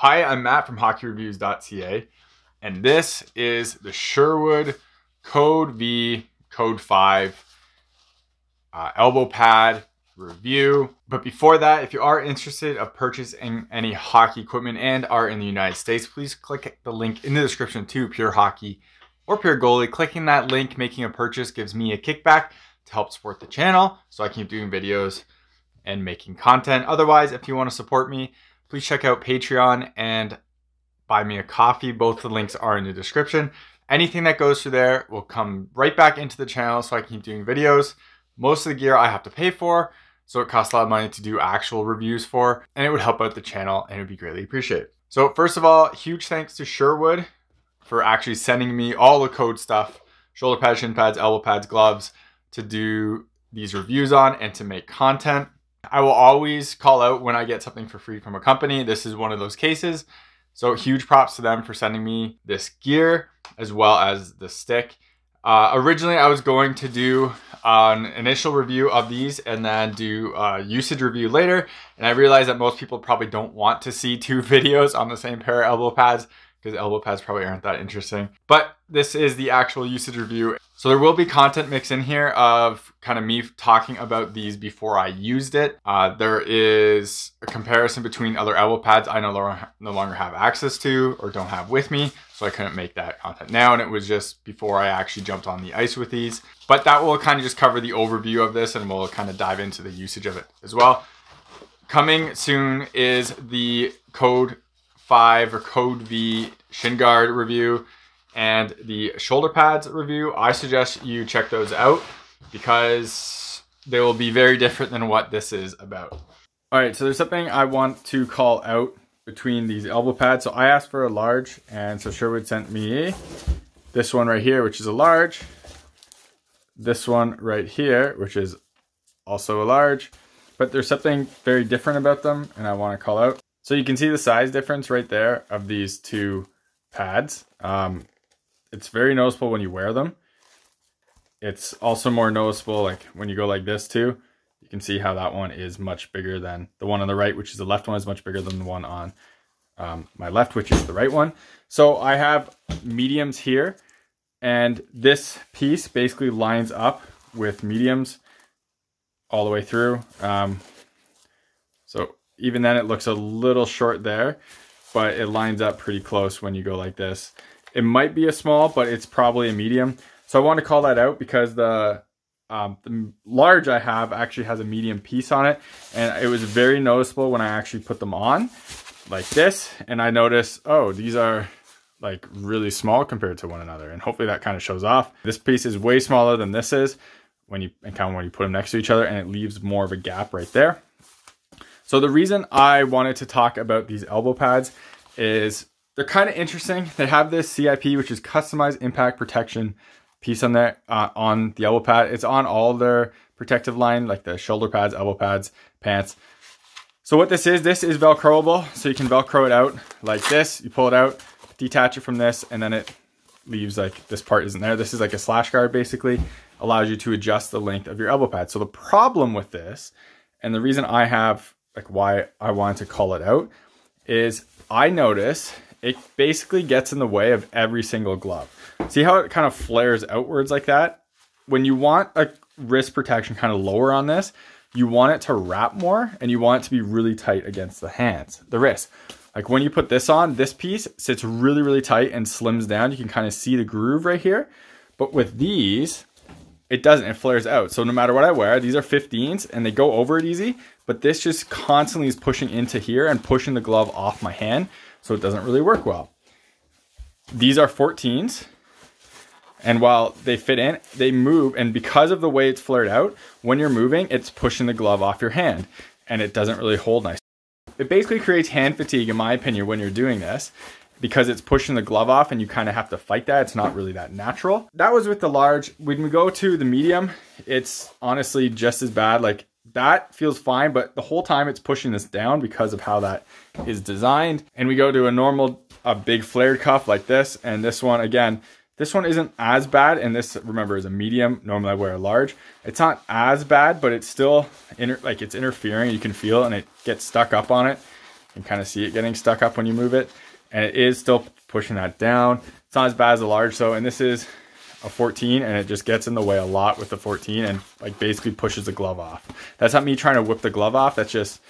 Hi, I'm Matt from hockeyreviews.ca, and this is the Sherwood Code V, Code 5 elbow pad review. But before that, if you are interested of purchasing any hockey equipment and are in the United States, please click the link in the description to Pure Hockey or Pure Goalie. Clicking that link, making a purchase gives me a kickback to help support the channel so I can keep doing videos and making content. Otherwise, if you want to support me, please check out Patreon and buy me a coffee. Both the links are in the description. Anything that goes through there will come right back into the channel so I can keep doing videos. Most of the gear I have to pay for, so it costs a lot of money to do actual reviews for, and it would help out the channel and it would be greatly appreciated. So first of all, huge thanks to Sherwood for actually sending me all the code stuff, shoulder pads, shin pads, elbow pads, gloves, to do these reviews on and to make content. I will always call out when I get something for free from a company. This is one of those cases. So huge props to them for sending me this gear as well as the stick. Originally, I was going to do an initial review of these and then do a usage review later. And I realized that most people probably don't want to see two videos on the same pair of elbow pads because elbow pads probably aren't that interesting. But this is the actual usage review. So there will be content mix in here of kind of me talking about these before I used it. There is a comparison between other elbow pads I no longer have access to or don't have with me. So I couldn't make that content now. And it was just before I actually jumped on the ice with these. But that will kind of just cover the overview of this and we'll kind of dive into the usage of it as well. Coming soon is the Code 5 or Code V shin guard review and the shoulder pads review. I suggest you check those out because they will be very different than what this is about. All right, so there's something I want to call out between these elbow pads. So I asked for a large, and so Sherwood sent me this one right here, which is a large. This one right here, which is also a large, but there's something very different about them and I want to call out. So you can see the size difference right there of these two pads. It's very noticeable when you wear them. It's also more noticeable like when you go like this too. You can see how that one is much bigger than the one on the right, which is the left one, is much bigger than the one on my left, which is the right one. So I have mediums here, and this piece basically lines up with mediums all the way through. So even then it looks a little short there, but it lines up pretty close when you go like this. It might be a small, but it's probably a medium. So I want to call that out because the large I have actually has a medium piece on it, and it was very noticeable when I actually put them on like this, and I noticed, oh, these are like really small compared to one another, and hopefully that kind of shows off. This piece is way smaller than this is when you put them next to each other, and it leaves more of a gap right there. So the reason I wanted to talk about these elbow pads is they're kind of interesting. They have this CIP, which is customized impact protection piece on there on the elbow pad. It's on all their protective line, like the shoulder pads, elbow pads, pants. So what this is Velcroable. So you can Velcro it out like this. You pull it out, detach it from this, and then it leaves like this part isn't there. This is like a slash guard basically. Allows you to adjust the length of your elbow pad. So the problem with this, and the reason I have like why I wanted to call it out, is I notice it basically gets in the way of every single glove. See how it kind of flares outwards like that? When you want a wrist protection kind of lower on this, you want it to wrap more and you want it to be really tight against the hands, the wrist. Like when you put this on, this piece sits really, really tight and slims down. You can kind of see the groove right here. But with these, it doesn't, it flares out. So no matter what I wear, these are 15s and they go over it easy, but this just constantly is pushing into here and pushing the glove off my hand. So it doesn't really work well. These are 14s. And while they fit in, they move. And because of the way it's flared out, when you're moving, it's pushing the glove off your hand and it doesn't really hold nice. It basically creates hand fatigue, in my opinion, when you're doing this, because it's pushing the glove off and you kind of have to fight that. It's not really that natural. That was with the large. When we go to the medium, it's honestly just as bad. Like that feels fine, but the whole time it's pushing this down because of how that is designed. And we go to a normal, a big flared cuff like this. And this one, again, this one isn't as bad. And this, remember, is a medium. Normally I wear a large. It's not as bad, but it's still it's interfering. You can feel it and it gets stuck up on it. You can kind of see it getting stuck up when you move it. And it is still pushing that down. It's not as bad as a large. So, and this is a 14, and it just gets in the way a lot with the 14 and like basically pushes the glove off. That's not me trying to whip the glove off. That's just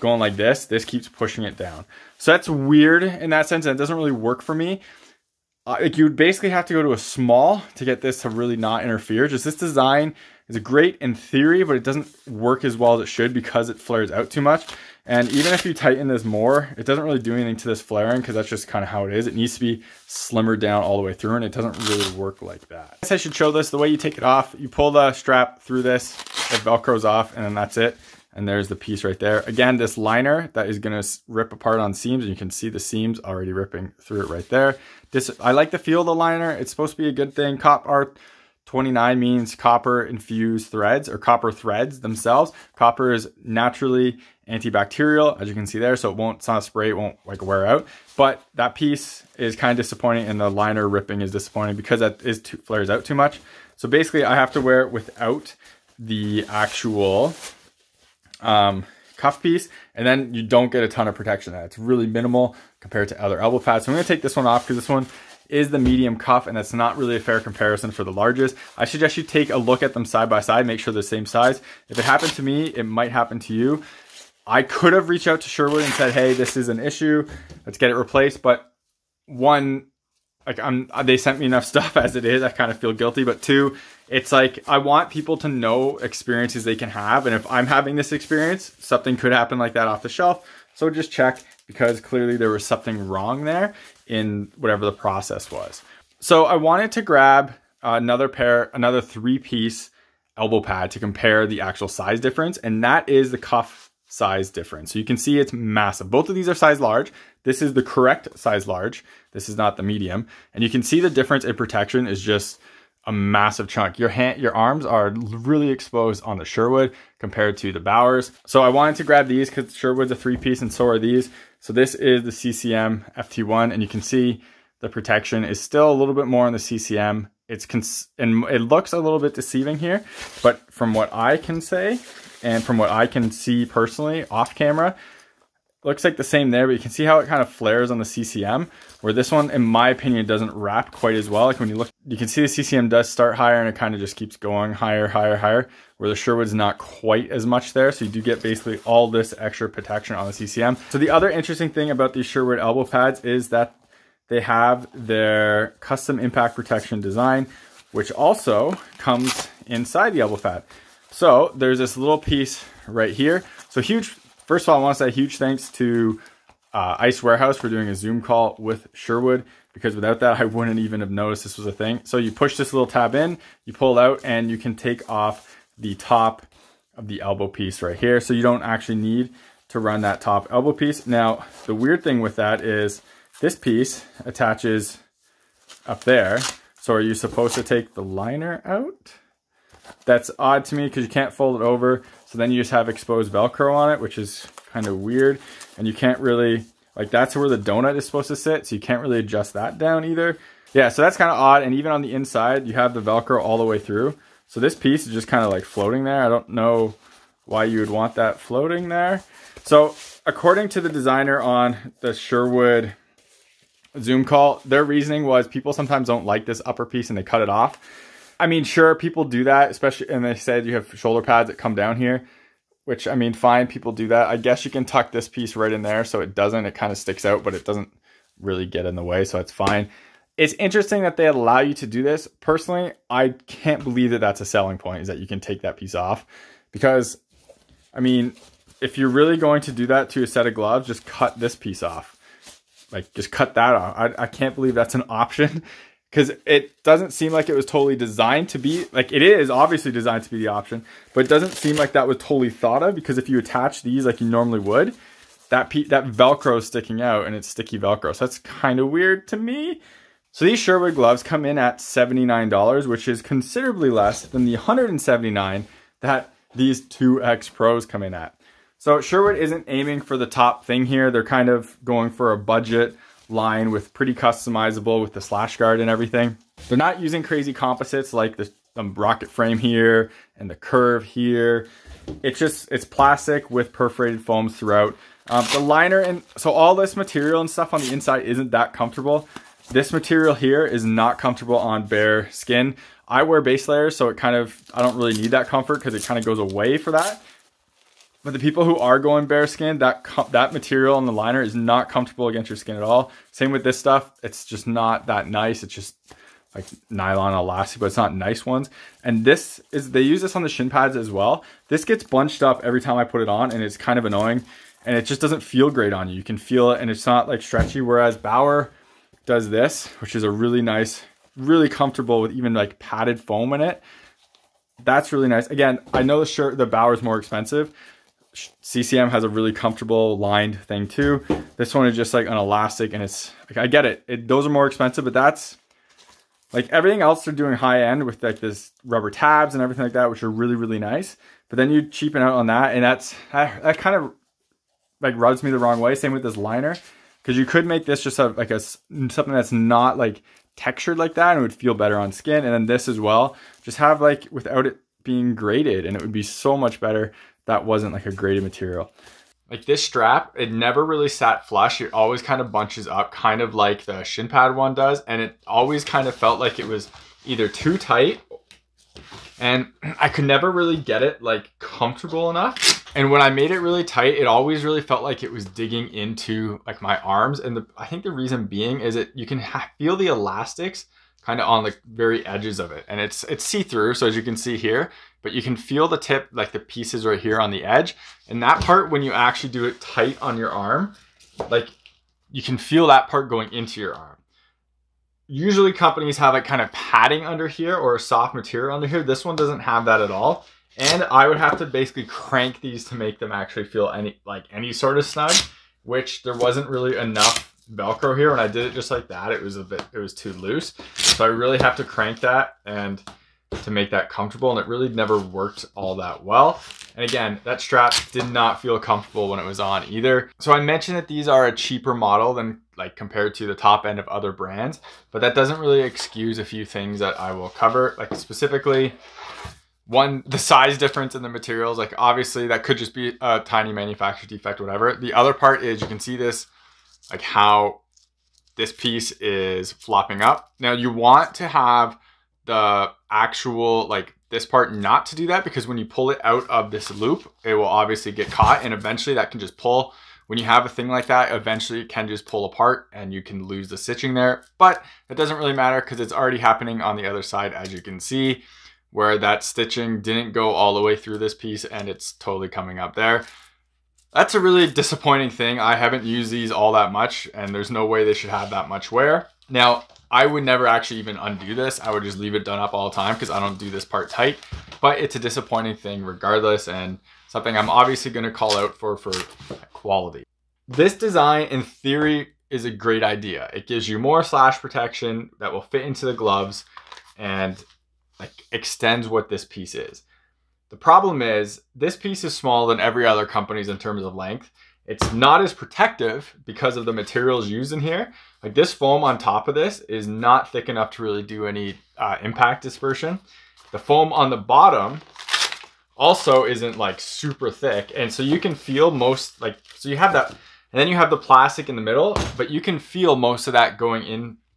going like this. This keeps pushing it down. So that's weird in that sense. And it doesn't really work for me. Like, you'd basically have to go to a small to get this to really not interfere. Just this design is great in theory, but it doesn't work as well as it should because it flares out too much. And even if you tighten this more, it doesn't really do anything to this flaring because that's just kind of how it is. It needs to be slimmer down all the way through, and it doesn't really work like that. I guess I should show this. The way you take it off, you pull the strap through this, it Velcros off, and then that's it. And there's the piece right there. Again, this liner that is gonna rip apart on seams, and you can see the seams already ripping through it right there. I like the feel of the liner. It's supposed to be a good thing. Copper 29 means copper infused threads, or copper threads themselves. Copper is naturally antibacterial, as you can see there, so it's not a spray, it won't like wear out. But that piece is kind of disappointing, and the liner ripping is disappointing because that flares out too much. So basically I have to wear it without the actual cuff piece, and then you don't get a ton of protection. It's really minimal compared to other elbow pads. So I'm going to take this one off because this one is the medium cuff, and that's not really a fair comparison for the largest. I suggest you take a look at them side by side, make sure they're the same size. If it happened to me, it might happen to you. I could have reached out to Sherwood and said, hey, this is an issue, let's get it replaced. But one, like, they sent me enough stuff as it is, I kind of feel guilty. But two, it's like, I want people to know experiences they can have. And if I'm having this experience, something could happen like that off the shelf. So just check, because clearly there was something wrong there in whatever the process was. So I wanted to grab another 3-piece elbow pad to compare the actual size difference. And that is the cuff size difference. So you can see it's massive. Both of these are size large. This is the correct size large. This is not the medium. And you can see the difference in protection is just a massive chunk. Your arms are really exposed on the Sherwood compared to the Bowers. So I wanted to grab these because Sherwood's a 3-piece and so are these. So this is the CCM FT1, and you can see the protection is still a little bit more on the CCM. And it looks a little bit deceiving here, but from what I can say, and from what I can see personally off camera, looks like the same there, but you can see how it kind of flares on the CCM, where this one, in my opinion, doesn't wrap quite as well. Like when you look, you can see the CCM does start higher and it kind of just keeps going higher, higher, higher, where the Sherwood's not quite as much there. So you do get basically all this extra protection on the CCM. So the other interesting thing about these Sherwood elbow pads is that they have their custom impact protection design, which also comes inside the elbow pad. So there's this little piece right here. So first of all, I want to say huge thanks to Ice Warehouse for doing a Zoom call with Sherwood, because without that, I wouldn't even have noticed this was a thing. So you push this little tab in, you pull it out, and you can take off the top of the elbow piece right here. So you don't actually need to run that top elbow piece. Now, the weird thing with that is this piece attaches up there. So are you supposed to take the liner out? That's odd to me because you can't fold it over. So then you just have exposed Velcro on it, which is kind of weird. And you can't really, like, that's where the donut is supposed to sit. So you can't really adjust that down either. Yeah, so that's kind of odd. And even on the inside, you have the Velcro all the way through. So this piece is just kind of like floating there. I don't know why you would want that floating there. So according to the designer on the Sherwood Zoom call, their reasoning was people sometimes don't like this upper piece and they cut it off. I mean, sure, people do that, especially, and they said you have shoulder pads that come down here, which, I mean, fine, people do that. I guess you can tuck this piece right in there so it kind of sticks out, but it doesn't really get in the way, so it's fine. It's interesting that they allow you to do this. Personally, I can't believe that that's a selling point, is that you can take that piece off. Because, I mean, if you're really going to do that to a set of gloves, just cut this piece off. Like, just cut that off. I can't believe that's an option. Because it doesn't seem like it was totally designed to be, like, it is obviously designed to be the option, but it doesn't seem like that was totally thought of, because if you attach these like you normally would, that Velcro is sticking out and it's sticky Velcro. So that's kind of weird to me. So these Sherwood gloves come in at $79, which is considerably less than the $179 that these 2X Pros come in at. So Sherwood isn't aiming for the top thing here. They're kind of going for a budget line with pretty customizable with the slash guard and everything. They're not using crazy composites like the rocket frame here and the curve here. It's plastic with perforated foams throughout. The liner, and so all this material and stuff on the inside isn't that comfortable. This material here is not comfortable on bare skin. I wear base layers, so I don't really need that comfort because it kind of goes away for that. But the people who are going bare skin, that material on the liner is not comfortable against your skin at all. Same with this stuff. It's just not that nice. It's just like nylon elastic, but it's not nice ones. And they use this on the shin pads as well. This gets bunched up every time I put it on, and it's kind of annoying. And it just doesn't feel great on you. You can feel it, and it's not like stretchy. Whereas Bauer does this, which is a really nice, really comfortable with even like padded foam in it. That's really nice. Again, I know the Bauer is more expensive. CCM has a really comfortable lined thing too. This one is just like an elastic, and it's like, I get it. Those are more expensive, but that's like everything else they're doing high end with like this rubber tabs and everything like that, which are really, really nice. But then you cheapen out on that, and that kind of like rubs me the wrong way. Same with this liner, because you could make this just something that's not like textured like that, and it would feel better on skin. And then this as well, just have like without it being graded, and it would be so much better. That wasn't like a graded material. Like this strap, it never really sat flush. It always kind of bunches up, kind of like the shin pad one does. And it always kind of felt like it was either too tight, and I could never really get it like comfortable enough. And when I made it really tight, it always really felt like it was digging into like my arms. And I think the reason being is that you can feel the elastics kind of on the very edges of it. And it's see-through, so as you can see here, but you can feel the tip, like the pieces right here on the edge. And that part, when you actually do it tight on your arm, like you can feel that part going into your arm. Usually companies have like kind of padding under here or a soft material under here. This one doesn't have that at all. And I would have to basically crank these to make them actually feel any sort of snug, which there wasn't really enough Velcro here. When I did it just like that, it was too loose. So I really have to crank that and to make that comfortable, and it really never worked all that well. And again, that strap did not feel comfortable when it was on either. So I mentioned that these are a cheaper model than like compared to the top end of other brands, but that doesn't really excuse a few things that I will cover. Like specifically, one, the size difference in the materials. Like obviously that could just be a tiny manufacturer defect, whatever. The other part is you can see this, like how this piece is flopping up. Now you want to have the actual, like this part not to do that, because when you pull it out of this loop, it will obviously get caught, and eventually that can just pull. When you have a thing like that, eventually it can just pull apart and you can lose the stitching there. But it doesn't really matter because it's already happening on the other side, as you can see, where that stitching didn't go all the way through this piece and it's totally coming up there. That's a really disappointing thing. I haven't used these all that much, and there's no way they should have that much wear. Now, I would never actually even undo this. I would just leave it done up all the time because I don't do this part tight, but it's a disappointing thing regardless, and something I'm obviously going to call out for quality. This design in theory is a great idea. It gives you more slash protection that will fit into the gloves and like extends what this piece is. The problem is this piece is smaller than every other company's in terms of length. It's not as protective because of the materials used in here. Like this foam on top of this is not thick enough to really do any impact dispersion. The foam on the bottom also isn't like super thick. And so you can feel most, like, so you have that, and then you have the plastic in the middle, but you can feel most of that going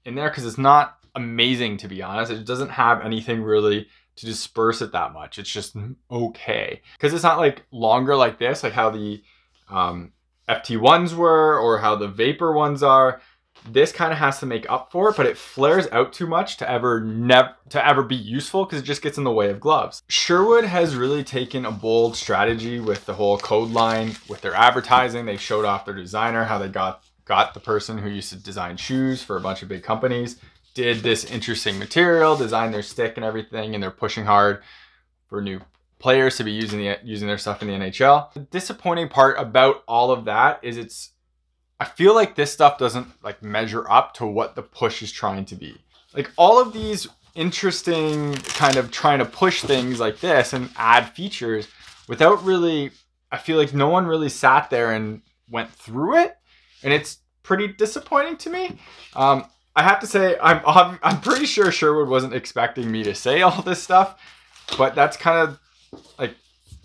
in there because it's not amazing, to be honest. It doesn't have anything really to disperse it that much. It's just okay. Because it's not like longer like this, like how the FT1s were or how the Vapor ones are. This kind of has to make up for it, but it flares out too much to ever be useful because it just gets in the way of gloves. Sherwood has really taken a bold strategy with the whole code line with their advertising. They showed off their designer, how they got the person who used to design shoes for a bunch of big companies, did this interesting material, designed their stick and everything, and they're pushing hard for new players to be using their stuff in the NHL. The disappointing part about all of that is I feel like this stuff doesn't like measure up to what the push is trying to be. Like all of these interesting kind of trying to push things like this and add features without really, I feel like no one really sat there and went through it, and it's pretty disappointing to me. I have to say, I'm pretty sure Sherwood wasn't expecting me to say all this stuff, but that's kind of like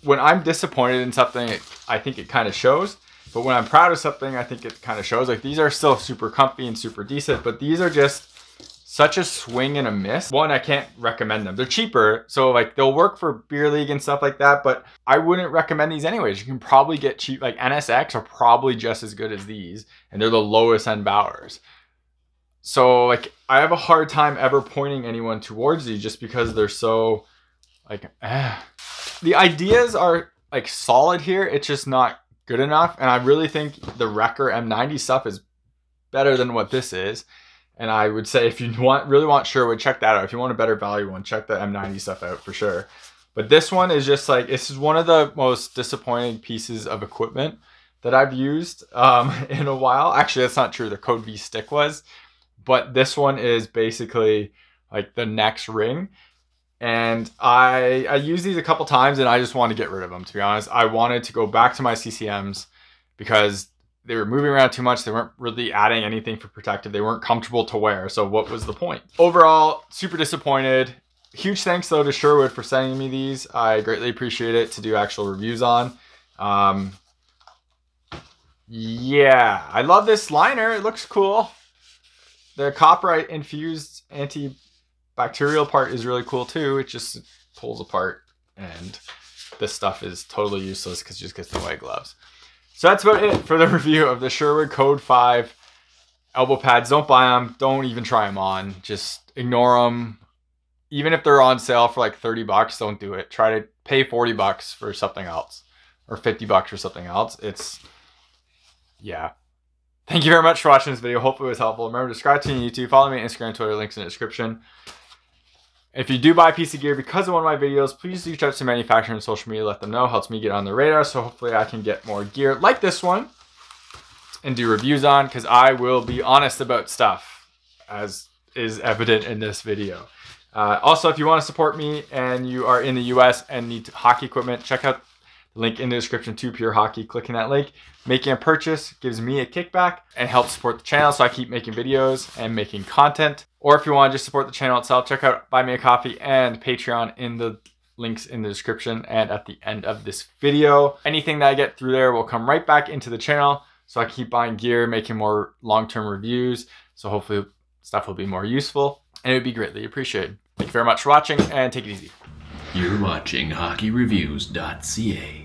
when I'm disappointed in something, I think it kind of shows. But when I'm proud of something, I think it kind of shows. Like, these are still super comfy and super decent, but these are just such a swing and a miss. One, I can't recommend them. They're cheaper, so like they'll work for beer league and stuff like that, but I wouldn't recommend these anyways. You can probably get cheap, like NSX are probably just as good as these, and they're the lowest end Bowers. So like, I have a hard time ever pointing anyone towards these just because they're so like, The ideas are like solid here. It's just not good enough. And I really think the Wrecker M90 stuff is better than what this is. And I would say if you really want Sherwood, check that out. If you want a better value one, check the M90 stuff out for sure. But this one is just like, this is one of the most disappointing pieces of equipment that I've used in a while. Actually, that's not true. The Code V stick was. But this one is basically like the next ring. And I used these a couple times and I just wanted to get rid of them, to be honest. I wanted to go back to my CCMs because they were moving around too much. They weren't really adding anything for protective. They weren't comfortable to wear. So what was the point? Overall, super disappointed. Huge thanks though to Sherwood for sending me these. I greatly appreciate it to do actual reviews on. Yeah, I love this liner. It looks cool. The copper infused antibacterial part is really cool too. It just pulls apart, and this stuff is totally useless because it just gets the white gloves. So that's about it for the review of the Sherwood Code V elbow pads. Don't buy them. Don't even try them on. Just ignore them. Even if they're on sale for like 30 bucks, don't do it. Try to pay 40 bucks for something else or 50 bucks for something else. Yeah. Thank you very much for watching this video. Hopefully it was helpful. Remember to subscribe to me on YouTube. Follow me on Instagram, Twitter, links in the description. If you do buy a piece of gear because of one of my videos, please reach out to the manufacturer on social media. Let them know. Helps me get on the radar. So hopefully I can get more gear like this one and do reviews on, because I will be honest about stuff, as is evident in this video. Also, if you want to support me and you are in the US and need hockey equipment, check out the link in the description to Pure Hockey. Clicking that link, making a purchase gives me a kickback and helps support the channel so I keep making videos and making content. Or if you want to just support the channel itself, check out Buy Me a Coffee and Patreon in the links in the description and at the end of this video. Anything that I get through there will come right back into the channel so I can keep buying gear, making more long-term reviews. So hopefully stuff will be more useful and it would be greatly appreciated. Thank you very much for watching and take it easy. You're watching HockeyReviews.ca.